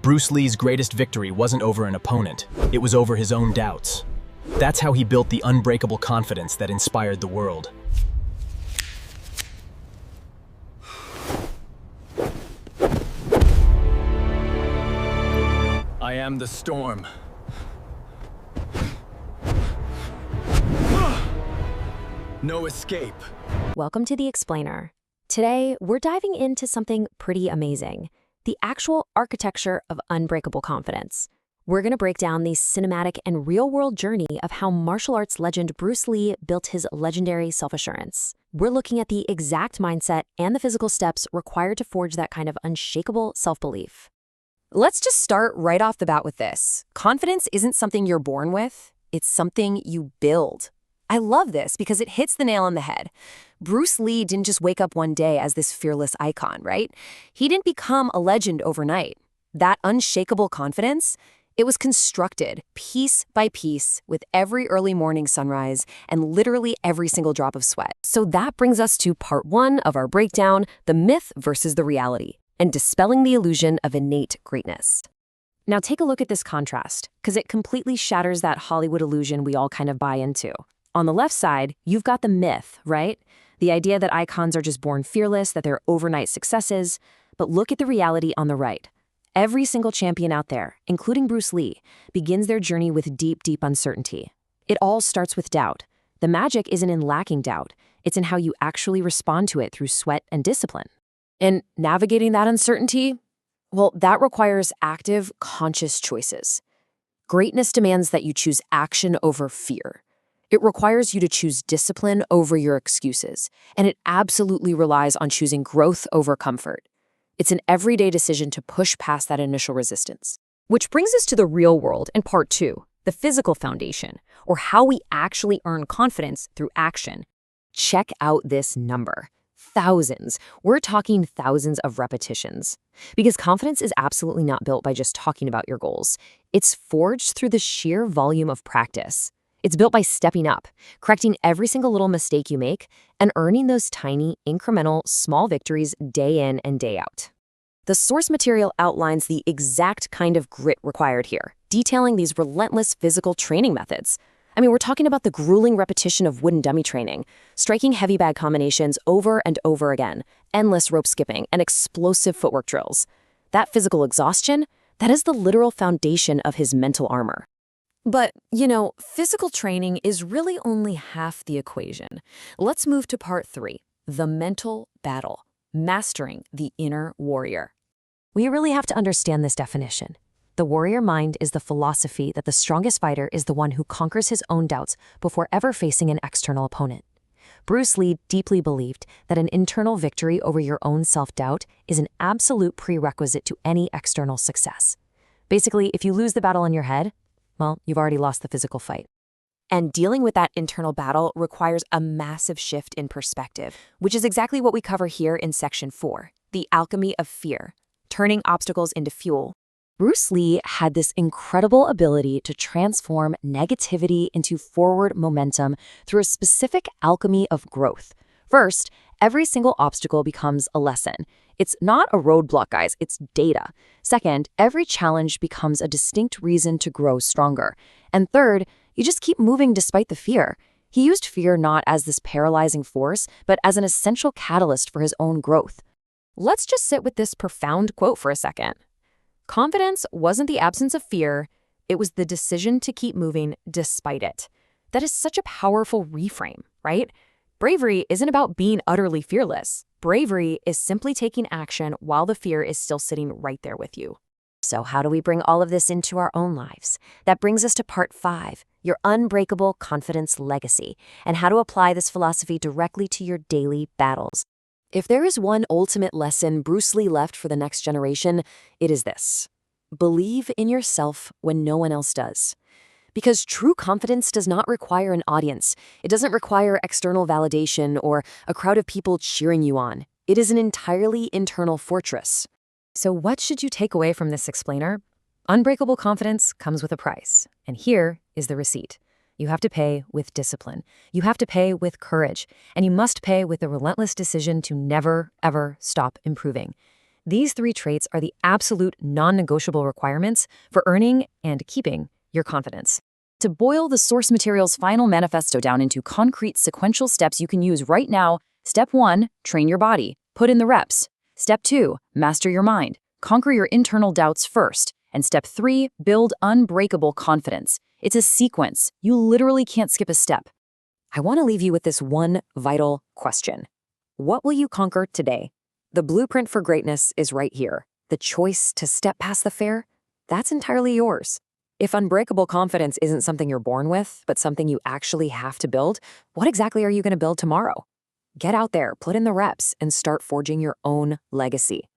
Bruce Lee's greatest victory wasn't over an opponent, it was over his own doubts. That's how he built the unbreakable confidence that inspired the world. I am the storm. No escape. Welcome to The Explainer. Today, we're diving into something pretty amazing, the actual architecture of unbreakable confidence. We're going to break down the cinematic and real-world journey of how martial arts legend Bruce Lee built his legendary self-assurance. We're looking at the exact mindset and the physical steps required to forge that kind of unshakable self-belief. Let's just start right off the bat with this. Confidence isn't something you're born with, it's something you build. I love this because it hits the nail on the head. Bruce Lee didn't just wake up one day as this fearless icon, right? He didn't become a legend overnight. That unshakable confidence, it was constructed piece by piece with every early morning sunrise and literally every single drop of sweat. So that brings us to part one of our breakdown, the myth versus the reality, and dispelling the illusion of innate greatness. Now take a look at this contrast, because it completely shatters that Hollywood illusion we all kind of buy into. On the left side, you've got the myth, right? The idea that icons are just born fearless, that they're overnight successes. But look at the reality on the right. Every single champion out there, including Bruce Lee, begins their journey with deep, deep uncertainty. It all starts with doubt. The magic isn't in lacking doubt. It's in how you actually respond to it through sweat and discipline. And navigating that uncertainty, well, that requires active, conscious choices. Greatness demands that you choose action over fear. It requires you to choose discipline over your excuses, and it absolutely relies on choosing growth over comfort. It's an everyday decision to push past that initial resistance. Which brings us to the real world in part two, the physical foundation, or how we actually earn confidence through action. Check out this number. Thousands. We're talking thousands of repetitions. Because confidence is absolutely not built by just talking about your goals. It's forged through the sheer volume of practice. It's built by stepping up, correcting every single little mistake you make, and earning those tiny, incremental, small victories day in and day out. The source material outlines the exact kind of grit required here, detailing these relentless physical training methods. I mean, we're talking about the grueling repetition of wooden dummy training, striking heavy bag combinations over and over again, endless rope skipping, and explosive footwork drills. That physical exhaustion, that is the literal foundation of his mental armor. But, physical training is really only half the equation. Let's move to part three, the mental battle, mastering the inner warrior. We really have to understand this definition. The warrior mind is the philosophy that the strongest fighter is the one who conquers his own doubts before ever facing an external opponent. Bruce Lee deeply believed that an internal victory over your own self-doubt is an absolute prerequisite to any external success. Basically, if you lose the battle in your head, well, you've already lost the physical fight. And dealing with that internal battle requires a massive shift in perspective, which is exactly what we cover here in section 4, the alchemy of fear, turning obstacles into fuel. Bruce Lee had this incredible ability to transform negativity into forward momentum through a specific alchemy of growth. First, every single obstacle becomes a lesson. It's not a roadblock, guys, it's data. Second, every challenge becomes a distinct reason to grow stronger. And third, you just keep moving despite the fear. He used fear not as this paralyzing force, but as an essential catalyst for his own growth. Let's just sit with this profound quote for a second. Confidence wasn't the absence of fear, it was the decision to keep moving despite it. That is such a powerful reframe, right? Bravery isn't about being utterly fearless. Bravery is simply taking action while the fear is still sitting right there with you. So how do we bring all of this into our own lives? That brings us to part 5, your unbreakable confidence legacy, and how to apply this philosophy directly to your daily battles. If there is one ultimate lesson Bruce Lee left for the next generation, it is this. Believe in yourself when no one else does. Because true confidence does not require an audience. It doesn't require external validation or a crowd of people cheering you on. It is an entirely internal fortress. So what should you take away from this explainer? Unbreakable confidence comes with a price. And here is the receipt. You have to pay with discipline. You have to pay with courage. And you must pay with the relentless decision to never, ever stop improving. These 3 traits are the absolute non-negotiable requirements for earning and keeping your confidence. To boil the source material's final manifesto down into concrete sequential steps you can use right now, Step 1, train your body. Put in the reps. Step 2, master your mind. Conquer your internal doubts first. And Step 3, build unbreakable confidence. It's a sequence. You literally can't skip a step. I want to leave you with this one vital question. What will you conquer today? The blueprint for greatness is right here. The choice to step past the fear, that's entirely yours. If unbreakable confidence isn't something you're born with, but something you actually have to build, what exactly are you going to build tomorrow? Get out there, put in the reps, and start forging your own legacy.